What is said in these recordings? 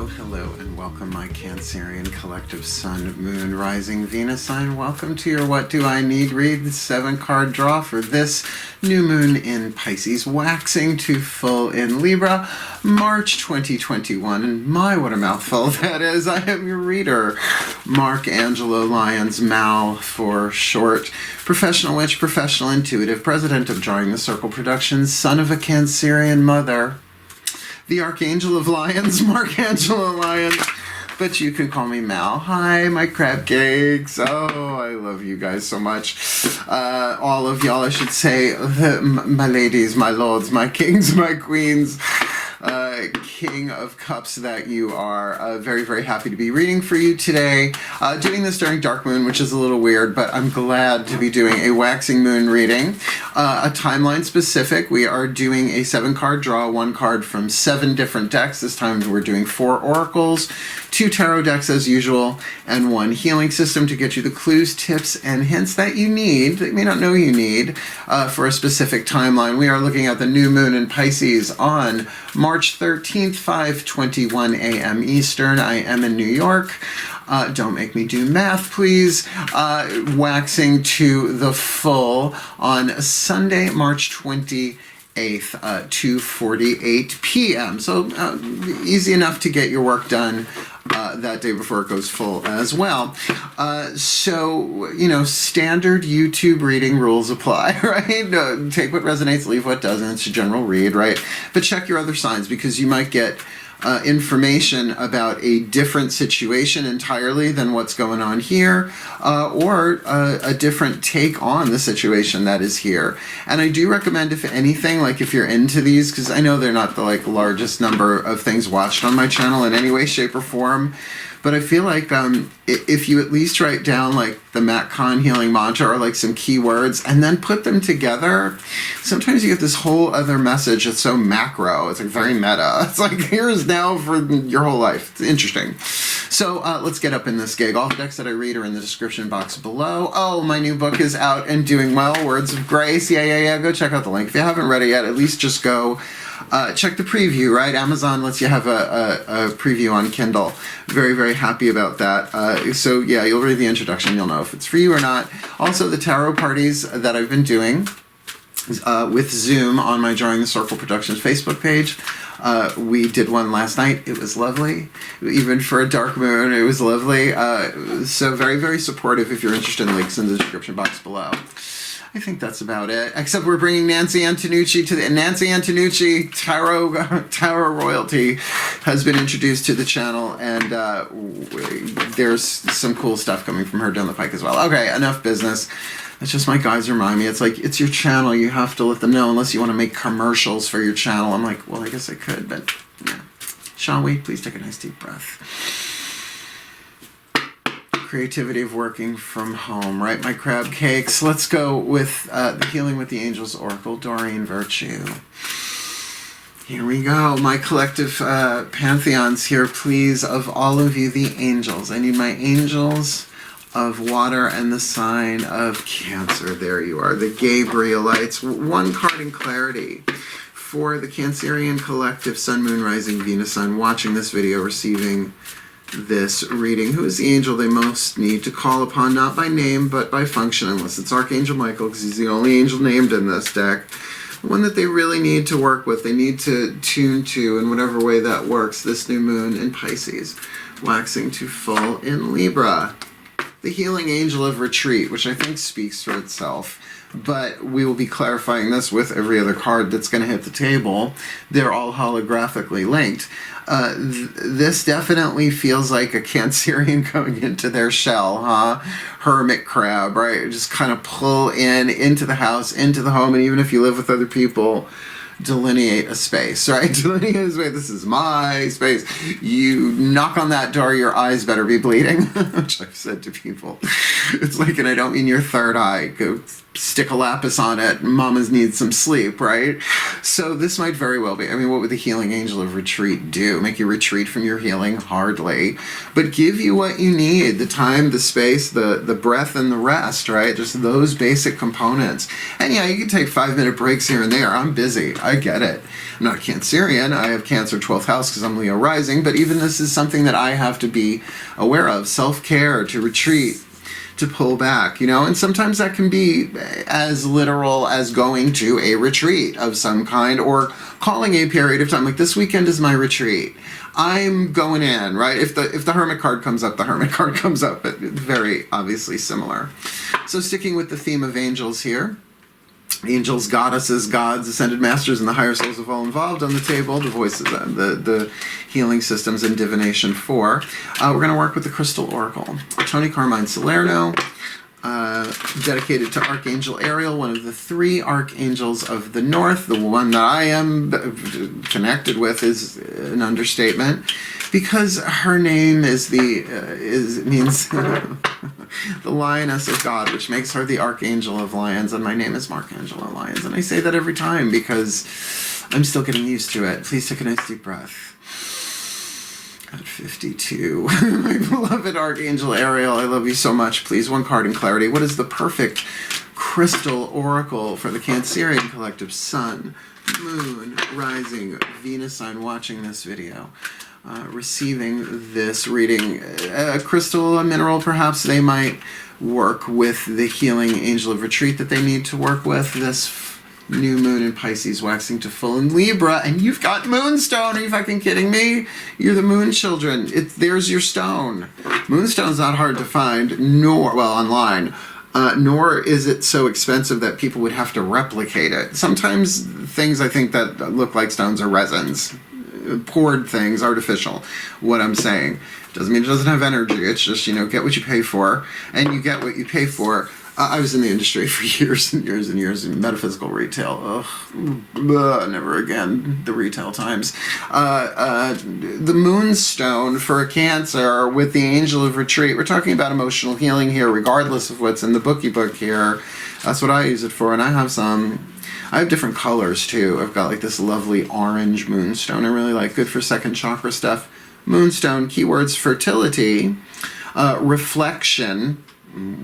Hello, and welcome, my Cancerian collective Sun, Moon, Rising, Venus sign. Welcome to your What Do I Need read, the 7-card draw for this new moon in Pisces, waxing to full in Libra, March 2021. And my, what a mouthful that is. I am your reader, Mark Angelo, Lyons, Mal for short. Professional witch, professional intuitive, president of DrawingTheCircle Productions, son of a Cancerian mother. The Archangel of Lyons, Mark Angelo Lyons, but you can call me Mal. Hi, my crab cakes. Oh, I love you guys so much. All of y'all, I should say, my ladies, my lords, my kings, my queens, King of Cups that you are. Very, very happy to be reading for you today. Doing this during Dark Moon, which is a little weird, but I'm glad to be doing a waxing moon reading. A timeline specific. We are doing a 7-card draw, 1 card from 7 different decks. This time we're doing 4 oracles, 2 tarot decks as usual, and 1 healing system to get you the clues, tips, and hints that you need, that you may not know you need, for a specific timeline. We are looking at the new moon in Pisces on March 13th, 5:21 a.m. Eastern. I am in New York. Don't make me do math, please. Waxing to the full on Sunday, March 28th, 2:48 p.m. So easy enough to get your work done that day before it goes full as well. So, you know, standard YouTube reading rules apply, right? Take what resonates, leave what doesn't. It's a general read, right? But check your other signs, because you might get information about a different situation entirely than what's going on here, or a different take on the situation that is here. And I do recommend, if anything, like if you're into these, because I know they're not the largest number of things watched on my channel in any way, shape, or form, but I feel like if you at least write down the Matt Kahn healing mantra or some keywords and then put them together, sometimes you get this whole other message that's so macro. It's very meta. It's here's now for your whole life. It's interesting. So let's get up in this gig. All the decks that I read are in the description box below. Oh, my new book is out and doing well. Words of Grace. Yeah. Go check out the link. If you haven't read it yet, at least just go check the preview, right? Amazon lets you have a preview on Kindle. Very, very happy about that. So yeah, you'll read the introduction. You'll know if it's for you or not. Also, the tarot parties that I've been doing with Zoom on my DrawingTheCircle Productions Facebook page. We did one last night. It was lovely. Even for a dark moon, it was lovely. So very, very supportive. If you're interested, links in the description box below. I think that's about it. Except we're bringing Nancy Antonucci to the Nancy Antonucci Tarot royalty has been introduced to the channel, and there's some cool stuff coming from her down the pike as well. Okay, enough business. That's just my guys remind me. It's it's your channel. You have to let them know, unless you want to make commercials for your channel. I'm well, I guess I could, but yeah. Shall we? Please take a nice deep breath. Creativity of working from home, right? My crab cakes. Let's go with the Healing with the Angels Oracle, Doreen Virtue. Here we go. My collective pantheons here, please, of all of you, the angels. I need my angels of water and the sign of Cancer. There you are, the Gabrielites. 1 card in clarity for the Cancerian collective, Sun, Moon, Rising, Venus sign, watching this video, receiving this reading. Who is the angel they most need to call upon, not by name but by function, unless it's Archangel Michael, because he's the only angel named in this deck. The one that they really need to work with, they need to tune to in whatever way that works, this new moon in Pisces, waxing to full in Libra. The healing angel of retreat, which I think speaks for itself, but we will be clarifying this with every other card that's going to hit the table. They're all holographically linked. This definitely feels like a Cancerian going into their shell, huh? Hermit crab, right? Just kind of pull into the house, into the home, and even if you live with other people, delineate a space, right? Delineate a space. This is my space. You knock on that door, your eyes better be bleeding, which I've said to people. It's and I don't mean your third eye. Go stick a lapis on it. Mamas need some sleep, right? So this might very well be. I mean, what would the healing angel of retreat do? Make you retreat from your healing? Hardly. But give you what you need. The time, the space, the breath, and the rest, right? Just those basic components. And yeah, you can take 5-minute breaks here and there. I'm busy. I get it. I'm not a Cancerian. I have Cancer 12th house because I'm Leo rising, but even this is something that I have to be aware of. Self-care, to retreat, to pull back, and sometimes that can be as literal as going to a retreat of some kind or calling a period of time. Like, this weekend is my retreat. I'm going in, right? If the Hermit card comes up, the Hermit card comes up. But very obviously similar. So sticking with the theme of angels here. Angels, goddesses, gods, ascended masters, and the higher souls have all involved on the table. The voices, the healing systems, and divination 4. We're going to work with the Crystal Oracle. Tony Carmine Salerno, dedicated to Archangel Ariel, one of the 3 archangels of the North. The one that I am connected with is an understatement, because her name means the Lioness of God, which makes her the Archangel of Lyons, and my name is Angelo Lyons, and I say that every time because I'm still getting used to it. Please take a nice deep breath. At 52, my beloved Archangel Ariel, I love you so much. Please, one card in clarity. What is the perfect crystal oracle for the Cancerian collective? Sun, Moon, Rising, Venus sign watching this video. Receiving this reading. A crystal, a mineral, perhaps they might work with the healing angel of retreat that they need to work with. This new moon in Pisces waxing to full in Libra, and you've got moonstone. Are you fucking kidding me? You're the moon children. There's your stone. Moonstone's not hard to find, nor online. Nor is it so expensive that people would have to replicate it. Sometimes things I think that look like stones are resins. Poured things, artificial. What I'm saying doesn't mean it doesn't have energy. It's just, get what you pay for, and you get what you pay for. I was in the industry for years and years and years in metaphysical retail. Never again, the retail times. The moonstone for a Cancer with the angel of retreat. We're talking about emotional healing here, regardless of what's in the bookie book here. That's what I use it for, and I have different colors too. I've got like this lovely orange moonstone I really like. Good for second chakra stuff. Moonstone, keywords: fertility, reflection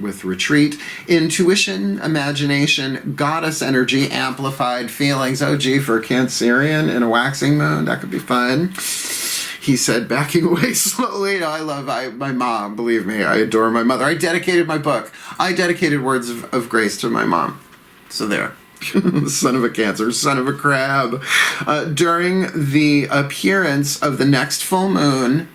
with retreat, intuition, imagination, goddess energy, amplified feelings. Oh gee, for a Cancerian in a waxing moon, that could be fun. He said, backing away slowly. My mom, believe me, I adore my mother. I dedicated my book. I dedicated Words of Grace to my mom. So there. Son of a Cancer, son of a crab. During the appearance of the next full moon,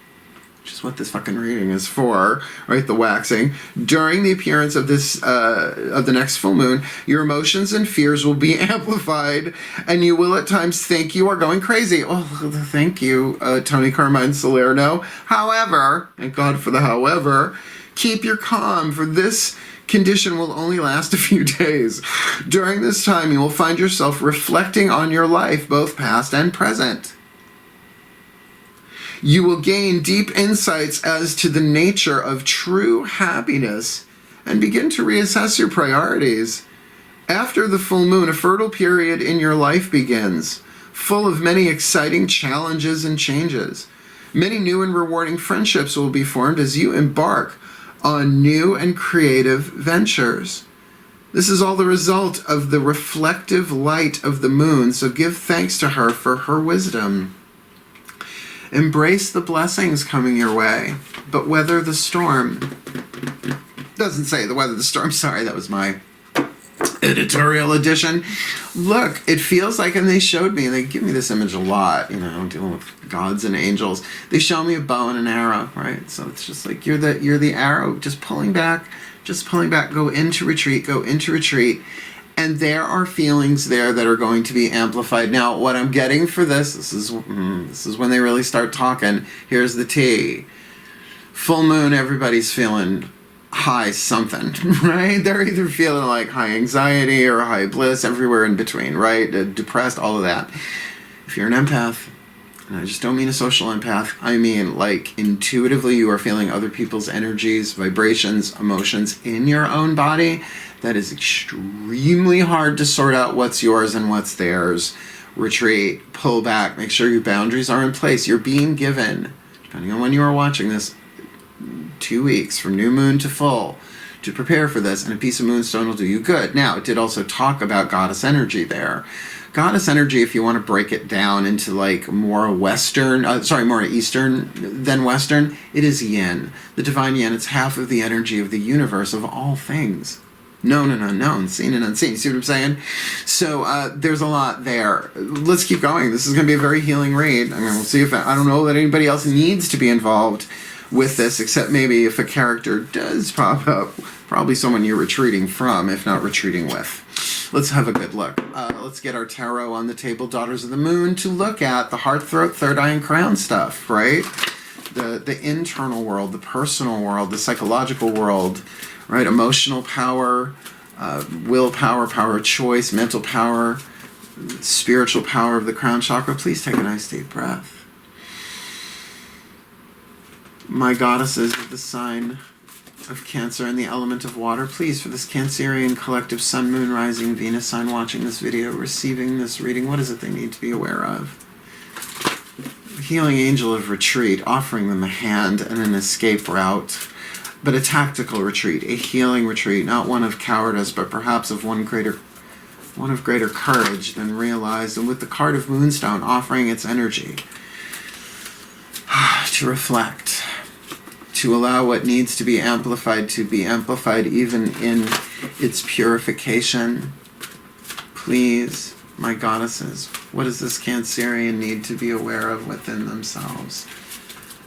which is what this fucking reading is for, right? The waxing. During the appearance of the next full moon, your emotions and fears will be amplified, and you will at times think you are going crazy. Oh, thank you, Tony Carmine Salerno. However, thank God for the however, keep your calm, for this condition will only last a few days. During this time, you will find yourself reflecting on your life, both past and present. You will gain deep insights as to the nature of true happiness and begin to reassess your priorities. After the full moon, a fertile period in your life begins, full of many exciting challenges and changes. Many new and rewarding friendships will be formed as you embark on new and creative ventures. This is all the result of the reflective light of the moon, so give thanks to her for her wisdom. Embrace the blessings coming your way, but weather the storm. Doesn't say the weather the storm, sorry, that was my editorial edition. Look, it feels like, and they showed me, they give me this image a lot, dealing with gods and angels. They show me a bow and an arrow, right? So it's just like you're the arrow, just pulling back, go into retreat. And there are feelings there that are going to be amplified. Now, what I'm getting for this is when they really start talking. Here's the tea. Full moon, everybody's feeling high something, right? They're either feeling like high anxiety or high bliss, everywhere in between, right? Depressed, all of that. If you're an empath, and I just don't mean a social empath, I mean like intuitively you are feeling other people's energies, vibrations, emotions in your own body. That is extremely hard to sort out what's yours and what's theirs. Retreat, pull back, make sure your boundaries are in place. You're being given, depending on when you are watching this, 2 weeks from new moon to full to prepare for this, and a piece of moonstone will do you good. Now, it did also talk about goddess energy there. Goddess energy, if you want to break it down into like more Western, more Eastern than Western, it is yin. The divine yin, it's half of the energy of the universe, of all things. Known and unknown, seen and unseen. You see what I'm saying? So there's a lot there. Let's keep going. This is going to be a very healing read. I mean, we'll see if I don't know that anybody else needs to be involved with this, except maybe if a character does pop up. Probably someone you're retreating from, if not retreating with. Let's have a good look. Let's get our tarot on the table, Daughters of the Moon, to look at the heart, throat, third eye, and crown stuff, right? The internal world, the personal world, the psychological world, right? Emotional power, willpower, power of choice, mental power, spiritual power of the crown chakra. Please take a nice deep breath. My goddesses of the sign of Cancer and the element of water, please, for this Cancerian collective Sun, Moon, Rising, Venus sign watching this video, receiving this reading, what is it they need to be aware of? Healing angel of retreat, offering them a hand and an escape route, but a tactical retreat, a healing retreat, not one of cowardice, but perhaps of one of greater courage than realized, and with the card of Moonstone offering its energy to reflect, to allow what needs to be amplified even in its purification. Please, my goddesses, what does this Cancerian need to be aware of within themselves?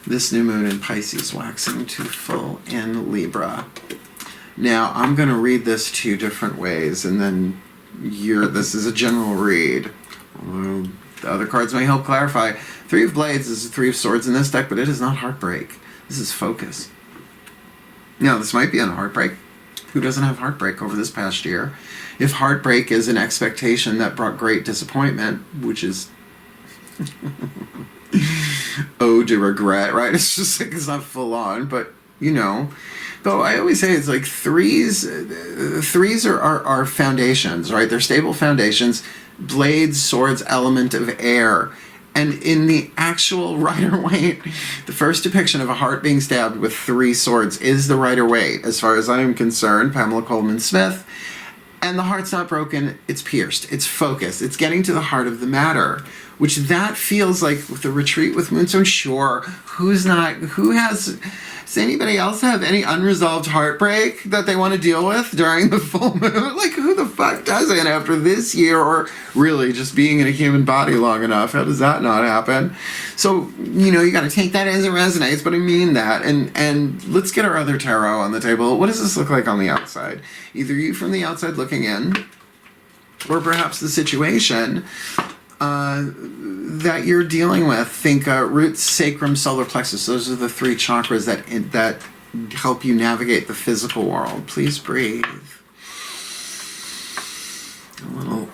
This new moon in Pisces waxing to full in Libra. Now, I'm going to read this 2 different ways, and then this is a general read. The other cards may help clarify. 3 of Blades is the 3 of Swords in this deck, but it is not heartbreak. This is focus. Now, this might be on heartbreak. Who doesn't have heartbreak over this past year? If heartbreak is an expectation that brought great disappointment, which is ode to regret, right? It's just like, it's not full on, but you know. Though I always say it's like threes are foundations, right? They're stable foundations. Blades, swords, element of air. And in the actual Rider-Waite, the first depiction of a heart being stabbed with 3 swords is the Rider-Waite, as far as I am concerned, Pamela Coleman Smith. And the heart's not broken, it's pierced, it's focused, it's getting to the heart of the matter, which that feels like with the retreat with Moonstone. Sure, does anybody else have any unresolved heartbreak that they want to deal with during the full moon? Like, who the fuck doesn't after this year, or really just being in a human body long enough? How does that not happen? So, you got to take that as it resonates, but I mean that. And let's get our other tarot on the table. What does this look like on the outside? Either you from the outside looking in, or perhaps the situation that you're dealing with. Think root, sacrum, solar plexus. Those are the 3 chakras that help you navigate the physical world. Please breathe. A little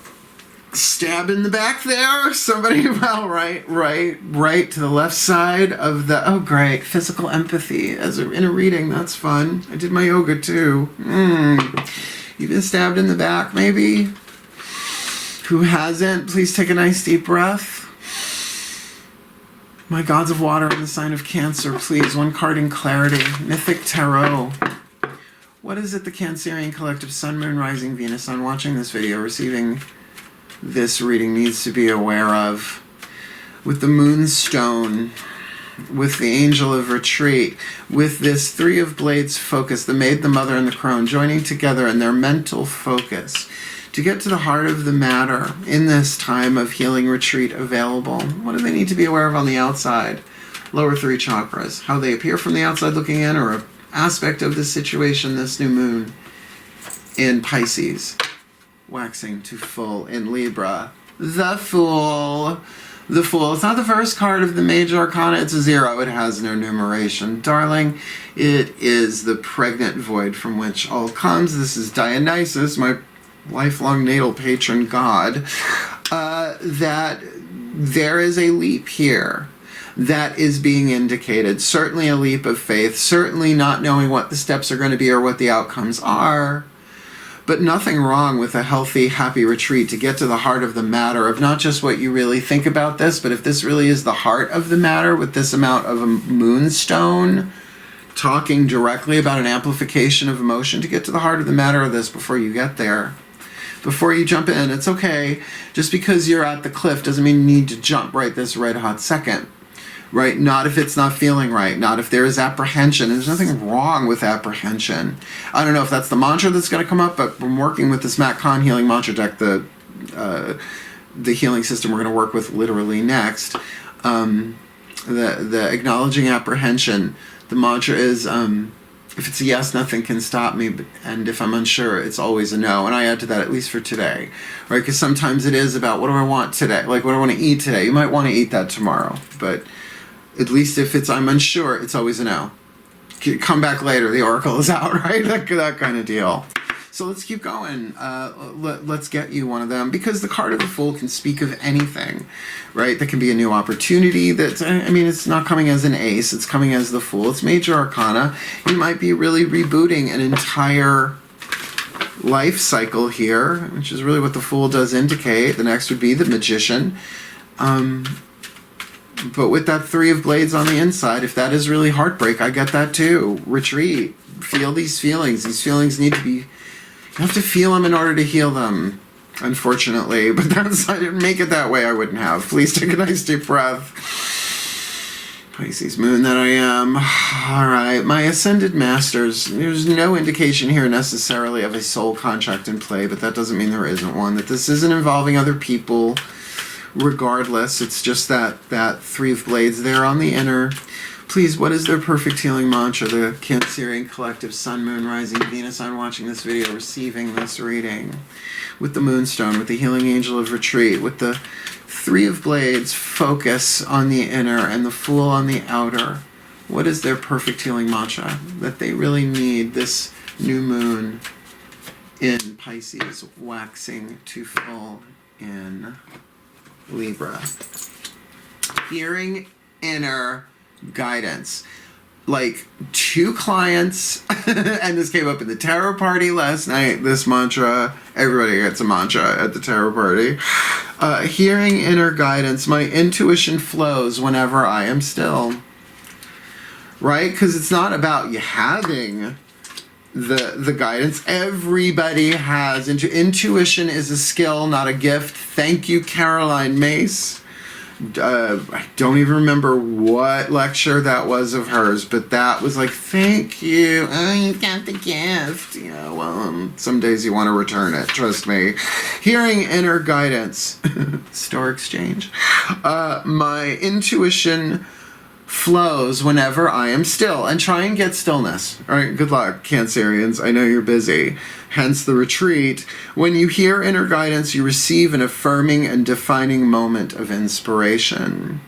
stab in the back there. Somebody, well, right to the left side of the, oh great, physical empathy in a reading. That's fun. I did my yoga too. You've been stabbed in the back, maybe? Who hasn't? Please take a nice deep breath. My gods of water in the sign of Cancer, please. 1 card in clarity. Mythic Tarot. What is it the Cancerian collective Sun, Moon, Rising, Venus Sun watching this video, receiving this reading needs to be aware of? With the Moonstone, with the Angel of Retreat, with this 3 of Blades focus, the Maid, the Mother, and the Crone joining together in their mental focus to get to the heart of the matter in this time of healing retreat available. What do they need to be aware of on the outside? Lower 3 chakras. How they appear from the outside looking in, or an aspect of this situation, this new moon in Pisces. Waxing to full in Libra. The Fool. The Fool. It's not the first card of the major arcana. It's a 0. It has no numeration. Darling, it is the pregnant void from which all comes. This is Dionysus, my lifelong natal patron god, that there is a leap here that is being indicated. Certainly a leap of faith, certainly not knowing what the steps are going to be or what the outcomes are, but nothing wrong with a healthy, happy retreat to get to the heart of the matter of not just what you really think about this, but if this really is the heart of the matter with this amount of a Moonstone, talking directly about an amplification of emotion to get to the heart of the matter of this before you get there. before you jump in. It's okay. Just because you're at the cliff doesn't mean you need to jump right this red hot second. Right? Not if it's not feeling right. Not if there is apprehension. There's nothing wrong with apprehension. I don't know if that's the mantra that's going to come up, but I'm working with this Matt Kahn healing mantra deck, the healing system we're going to work with literally next. The acknowledging apprehension. The mantra is, if it's a yes, nothing can stop me. And if I'm unsure, it's always a no. And I add to that, at least for today. Right? Because sometimes it is about, what do I want today? Like, what do I want to eat today? You might want to eat that tomorrow. But at least if it's I'm unsure, it's always a no. Come back later, the oracle is out, right? That kind of deal. So let's keep going. Let's get you one of them, because the card of the Fool can speak of anything, right? That can be a new opportunity. That's, I mean, it's not coming as an ace. It's coming as the Fool. It's major arcana. You might be really rebooting an entire life cycle here, which is really what the Fool does indicate. The next would be the Magician. But with that Three of Blades on the inside, if that is really heartbreak, I get that too. Retreat. Feel these feelings. These feelings need to be... You have to feel them in order to heal them, unfortunately. But that's, I didn't make it that way. I wouldn't have. Please take a nice deep breath. Pisces moon that I am. All right. My Ascended Masters. There's no indication here necessarily of a soul contract in play, but that doesn't mean there isn't one. That this isn't involving other people. Regardless, it's just that Three of Blades there on the inner. Please, what is their perfect healing mantra? The Cancerian Collective, Sun, Moon, Rising, Venus, on watching this video, receiving this reading. With the Moonstone, with the Healing Angel of Retreat, with the Three of Blades, focus on the inner, and the Fool on the outer. What is their perfect healing mantra? That they really need this new moon in Pisces, waxing to full in Libra. Hearing inner guidance. Like 2 clients, and this came up in the tarot party last night, this mantra. Everybody gets a mantra at the tarot party. Hearing inner guidance. My intuition flows whenever I am still. Right? Because it's not about you having the guidance. Everybody has intuition is a skill, not a gift. Thank you, Caroline Mace. I don't even remember what lecture that was of hers, but that was like, thank you. Oh, you got the gift. You know, well, some days you want to return it. Trust me. Hearing inner guidance. Store exchange. My intuition flows whenever I am still, and try and get stillness. All right, good luck, Cancerians. I know you're busy. Hence the retreat. When you hear inner guidance, you receive an affirming and defining moment of inspiration.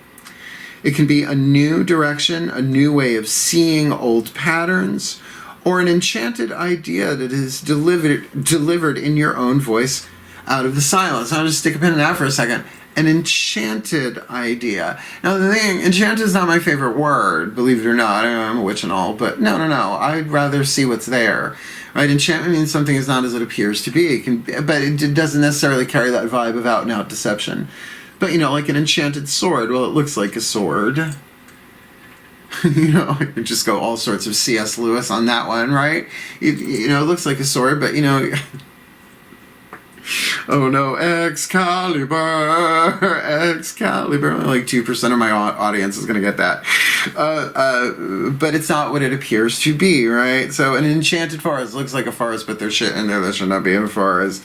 It can be a new direction, a new way of seeing old patterns, or an enchanted idea that is delivered in your own voice out of the silence. I'll just stick a pin in that for a second. An enchanted idea. Now the thing, enchanted is not my favorite word, believe it or not. I'm a witch and all, but no. I'd rather see what's there. Right? Enchantment means something is not as it appears to be. But it doesn't necessarily carry that vibe of out and out deception. But, you know, like an enchanted sword. Well, it looks like a sword. You know, I could just go all sorts of C.S. Lewis on that one, right? You know, it looks like a sword, but, you know... Oh no, Excalibur. Like 2% of my audience is going to get that. But it's not what it appears to be, right? So an enchanted forest looks like a forest, but there's shit in there that should not be in a forest.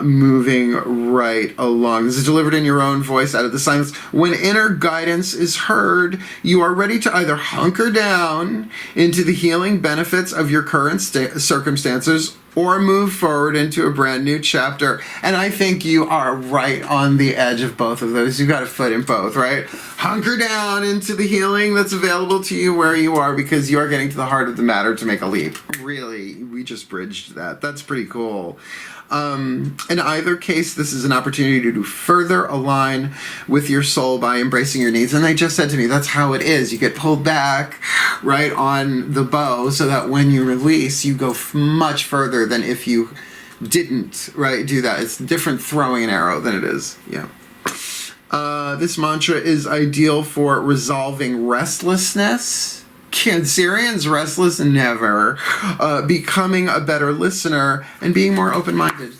Moving right along. This is delivered in your own voice out of the silence. When inner guidance is heard, you are ready to either hunker down into the healing benefits of your current circumstances or move forward into a brand new chapter. And I think you are right on the edge of both of those. You've got a foot in both, right? Hunker down into the healing that's available to you where you are, because you are getting to the heart of the matter to make a leap. Really, we just bridged that. That's pretty cool. In either case, this is an opportunity to further align with your soul by embracing your needs. And they just said to me, that's how it is. You get pulled back right on the bow so that when you release, you go much further than if you didn't, right, do that. It's different throwing an arrow than it is. Yeah. This mantra is ideal for resolving restlessness, Cancerians, restless never, becoming a better listener, and being more open-minded.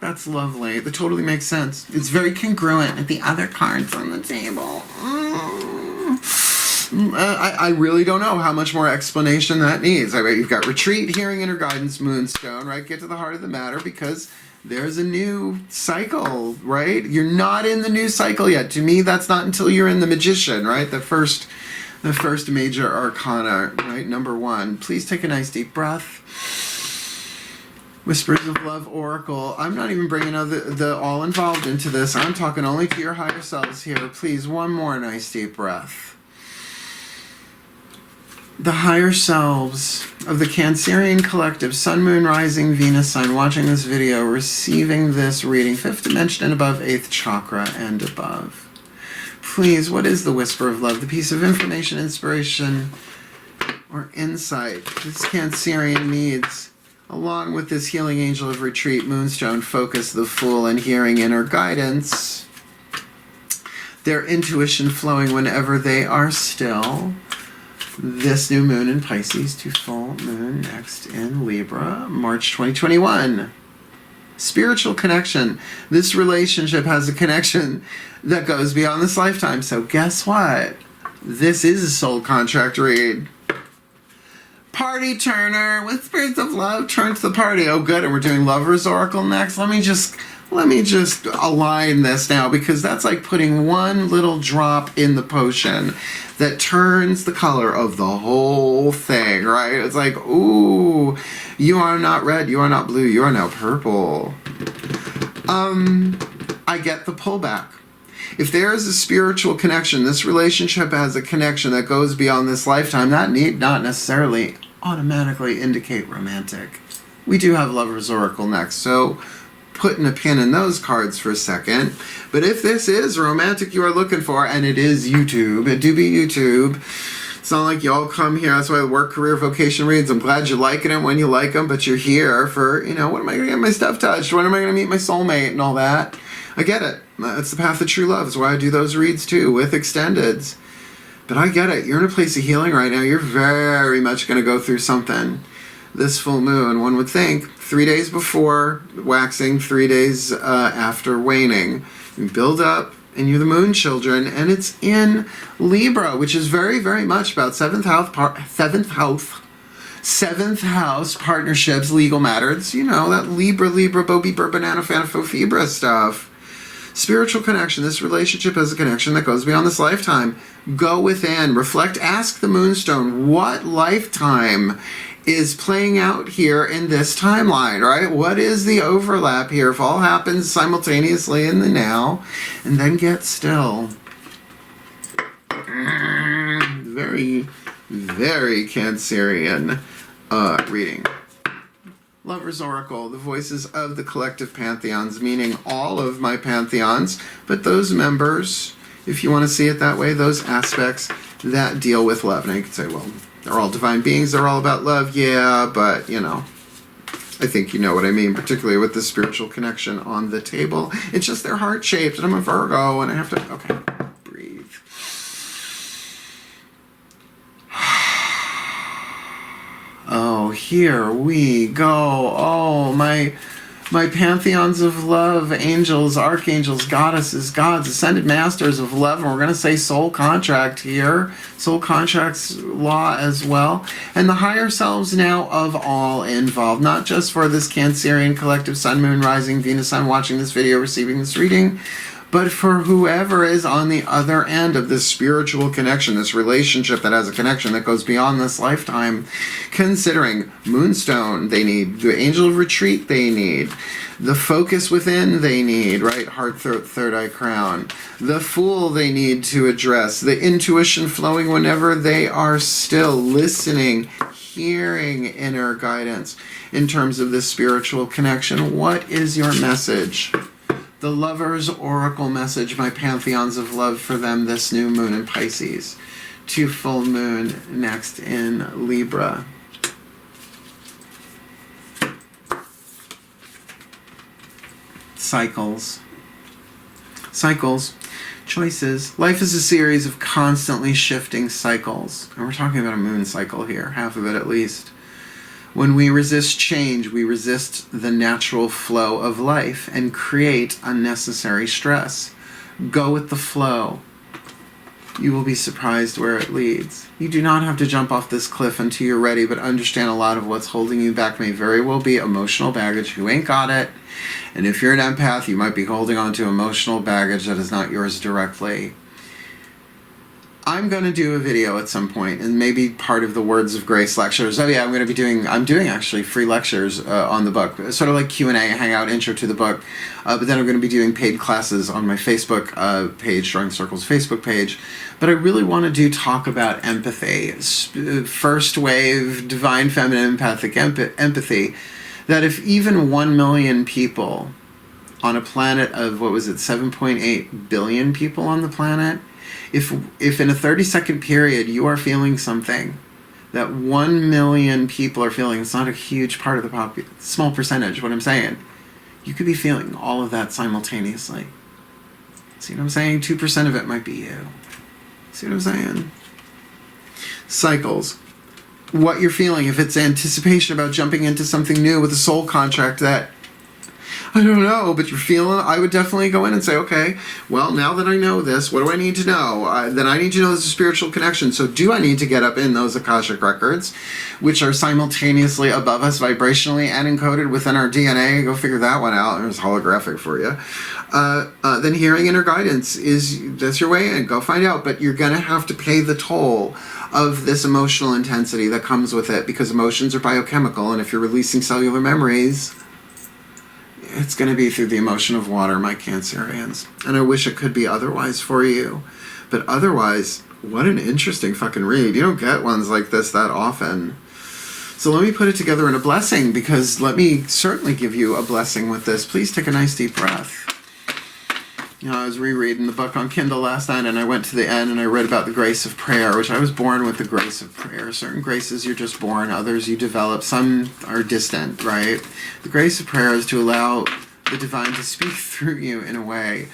That's lovely. That totally makes sense. It's very congruent with the other cards on the table. I really don't know how much more explanation that needs. I mean, you've got retreat, hearing, inner guidance, moonstone, right? Get to the heart of the matter, because there's a new cycle, right? You're not in the new cycle yet. To me, that's not until you're in the magician, right? The first major arcana, right? Number 1. Please take a nice deep breath. Whispers of Love Oracle. I'm not even bringing the all involved into this. I'm talking only to your higher selves here. Please, one more nice deep breath. The higher selves of the Cancerian collective, Sun, Moon, Rising, Venus sign, watching this video, receiving this reading, 5th dimension and above, 8th chakra and above. Please, what is the whisper of love? The piece of information, inspiration, or insight this Cancerian needs, along with this healing angel of retreat, moonstone, focus, the Fool, and hearing, inner guidance. Their intuition flowing whenever they are still. This new moon in Pisces to full moon next in Libra, March 2021. Spiritual connection. This relationship has a connection that goes beyond this lifetime. So guess what? This is a soul contract read. Party Turner, Whispers of Love, turn to the party. Oh good, and we're doing Lover's Oracle next. Let me just align this now, because that's like putting one little drop in the potion that turns the color of the whole thing, right? It's like, ooh, you are not red, you are not blue, you are now purple. I get the pullback. If there is a spiritual connection, this relationship has a connection that goes beyond this lifetime, that need not necessarily automatically indicate romantic. We do have Lover's Oracle next, so putting a pin in those cards for a second. But if this is romantic you are looking for, and it is YouTube, it do be YouTube. It's not like y'all come here, that's why the work, career, vocation reads. I'm glad you're liking them when you like them, but you're here for, you know, when am I going to get my stuff touched? When am I going to meet my soulmate and all that? I get it. That's the path of true love. That's why I do those reads too, with extendeds. But I get it. You're in a place of healing right now. You're very much going to go through something. This full moon, one would think, 3 days before waxing, 3 days after waning. You build up, and you're the moon children, and it's in Libra, which is very, very much about seventh house partnerships, legal matters. You know, that Libra, Bobi, Burr, Banana, Fanafo, Fibra stuff. Spiritual connection. This relationship has a connection that goes beyond this lifetime. Go within, reflect, ask the moonstone, what lifetime is playing out here in this timeline, right? What is the overlap here? If all happens simultaneously in the now, and then get still. Very, very Cancerian reading. Lover's Oracle, the voices of the collective pantheons, meaning all of my pantheons, but those members, if you want to see it that way, those aspects that deal with love. Now you could say, well, they're all divine beings, they're all about love, yeah, but, you know, I think you know what I mean, particularly with the spiritual connection on the table. It's just they're heart-shaped, and I'm a Virgo, and I have to, okay, breathe. Oh, here we go. Oh, my pantheons of love, angels, archangels, goddesses, gods, ascended masters of love, and we're going to say soul contract here, soul contracts law as well, and the higher selves now of all involved, not just for this Cancerian collective, Sun, Moon, Rising, Venus, Sun, watching this video, receiving this reading, but for whoever is on the other end of this spiritual connection, this relationship that has a connection that goes beyond this lifetime, considering Moonstone, they need the Angel of Retreat, they need the focus within, they need, right? Heart, throat, third eye, crown. The Fool they need to address, the intuition flowing whenever they are still listening, hearing inner guidance in terms of this spiritual connection. What is your message? The Lover's Oracle message, my pantheons of love for them this new moon in Pisces, to full moon next in Libra. Cycles. Cycles. Choices. Life is a series of constantly shifting cycles. And we're talking about a moon cycle here, half of it at least. When we resist change, we resist the natural flow of life and create unnecessary stress. Go with the flow. You will be surprised where it leads. You do not have to jump off this cliff until you're ready, but understand a lot of what's holding you back may very well be emotional baggage. Who ain't got it? And if you're an empath, you might be holding on to emotional baggage that is not yours directly. I'm going to do a video at some point, and maybe part of the Words of Grace lectures. Oh yeah, I'm doing actually free lectures on the book, sort of like Q&A, hangout, intro to the book. But then I'm going to be doing paid classes on my Facebook page, Drawing Circle's Facebook page. But I really want to talk about empathy, first wave, divine feminine empathic empathy. That if even 1 million people on a planet of, 7.8 billion people on the planet, if in a 30-second period you are feeling something that 1 million people are feeling, it's not a huge part of the population, small percentage, what I'm saying, you could be feeling all of that simultaneously. See what I'm saying? 2% of it might be you. See what I'm saying? Cycles. What you're feeling, if it's anticipation about jumping into something new with a soul contract that, I don't know, but you're feeling, I would definitely go in and say, okay, well, now that I know this, what do I need to know? Then I need to know there's a spiritual connection. So do I need to get up in those Akashic records, which are simultaneously above us vibrationally and encoded within our DNA? Go figure that one out. There's holographic for you. Then hearing inner guidance that's your way in. Go find out. But you're going to have to pay the toll of this emotional intensity that comes with it, because emotions are biochemical, and if you're releasing cellular memories, it's going to be through the emotion of water, my Cancerians. And I wish it could be otherwise for you. But otherwise, what an interesting fucking read. You don't get ones like this that often. So let me put it together in a blessing, because let me certainly give you a blessing with this. Please take a nice deep breath. You know, I was rereading the book on Kindle last night, and I went to the end and I read about the grace of prayer, which I was born with the grace of prayer. Certain graces you're just born, others you develop, some are distant, right? The grace of prayer is to allow the divine to speak through you in a way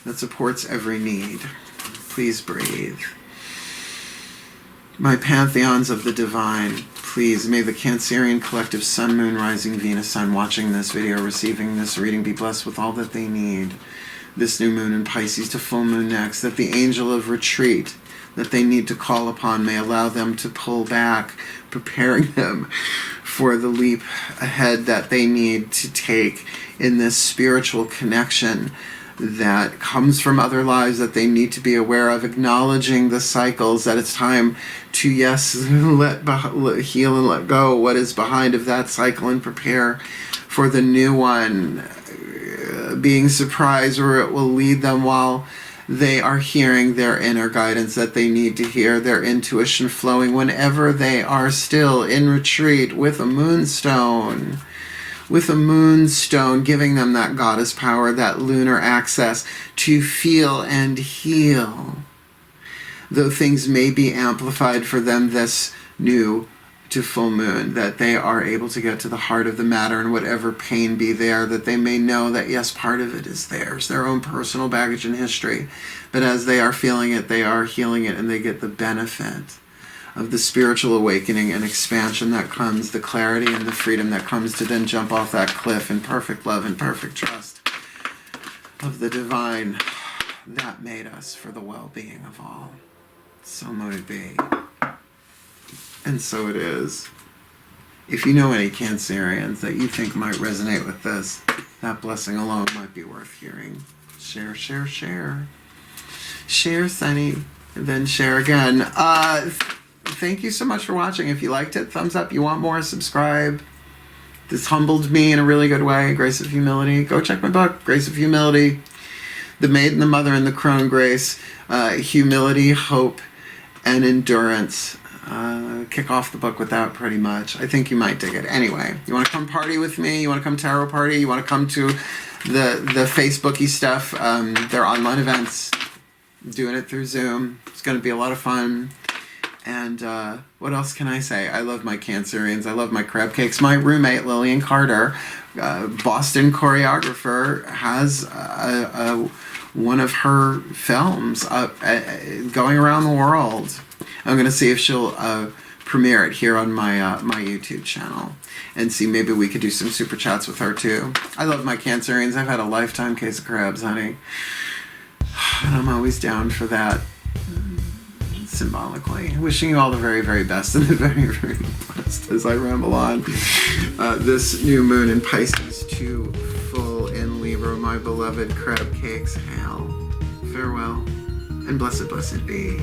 that supports every need. Please breathe. My pantheons of the divine, please, may the Cancerian collective sun, moon, rising, Venus, sun watching this video, receiving this reading, be blessed with all that they need. This new moon in Pisces to full moon next, that the angel of retreat that they need to call upon may allow them to pull back, preparing them for the leap ahead that they need to take in this spiritual connection that comes from other lives that they need to be aware of, acknowledging the cycles, that it's time to, yes, heal and let go what is behind of that cycle and prepare for the new one, being surprised where it will lead them while they are hearing their inner guidance that they need to hear, their intuition flowing whenever they are still in retreat with a moonstone. With a moonstone giving them that goddess power, that lunar access to feel and heal. Though things may be amplified for them this new to full moon, that they are able to get to the heart of the matter, and whatever pain be there, that they may know that yes, part of it is theirs, their own personal baggage and history, but as they are feeling it, they are healing it, and they get the benefit of the spiritual awakening and expansion that comes, the clarity and the freedom that comes to then jump off that cliff in perfect love and perfect trust of the divine that made us for the well-being of all. So mote it be. And so it is. If you know any Cancerians that you think might resonate with this, that blessing alone might be worth hearing. Share, share, share. Share, Sunny, and then share again. Thank you so much for watching. If you liked it, thumbs up. You want more, subscribe. This humbled me in a really good way. Grace of Humility. Go check my book, Grace of Humility. The Maiden, the Mother, and the Crone Grace. Humility, hope, and endurance. Kick off the book with that pretty much. I think you might dig it. Anyway, you want to come party with me? You want to come tarot party? You want to come to the Facebooky stuff? They're online events. I'm doing it through Zoom. It's going to be a lot of fun. And what else can I say? I love my Cancerians. I love my crab cakes. My roommate, Lillian Carter, Boston choreographer, has one of her films going around the world. I'm going to see if she'll premiere it here on my my YouTube channel, and see maybe we could do some super chats with her too. I love my Cancerians. I've had a lifetime case of crabs, honey. And I'm always down for that. Symbolically. Wishing you all the very, very best and the very, very best as I ramble on. This new moon in Pisces to full in Libra, my beloved crab cakes. Hail, farewell, and blessed, blessed be.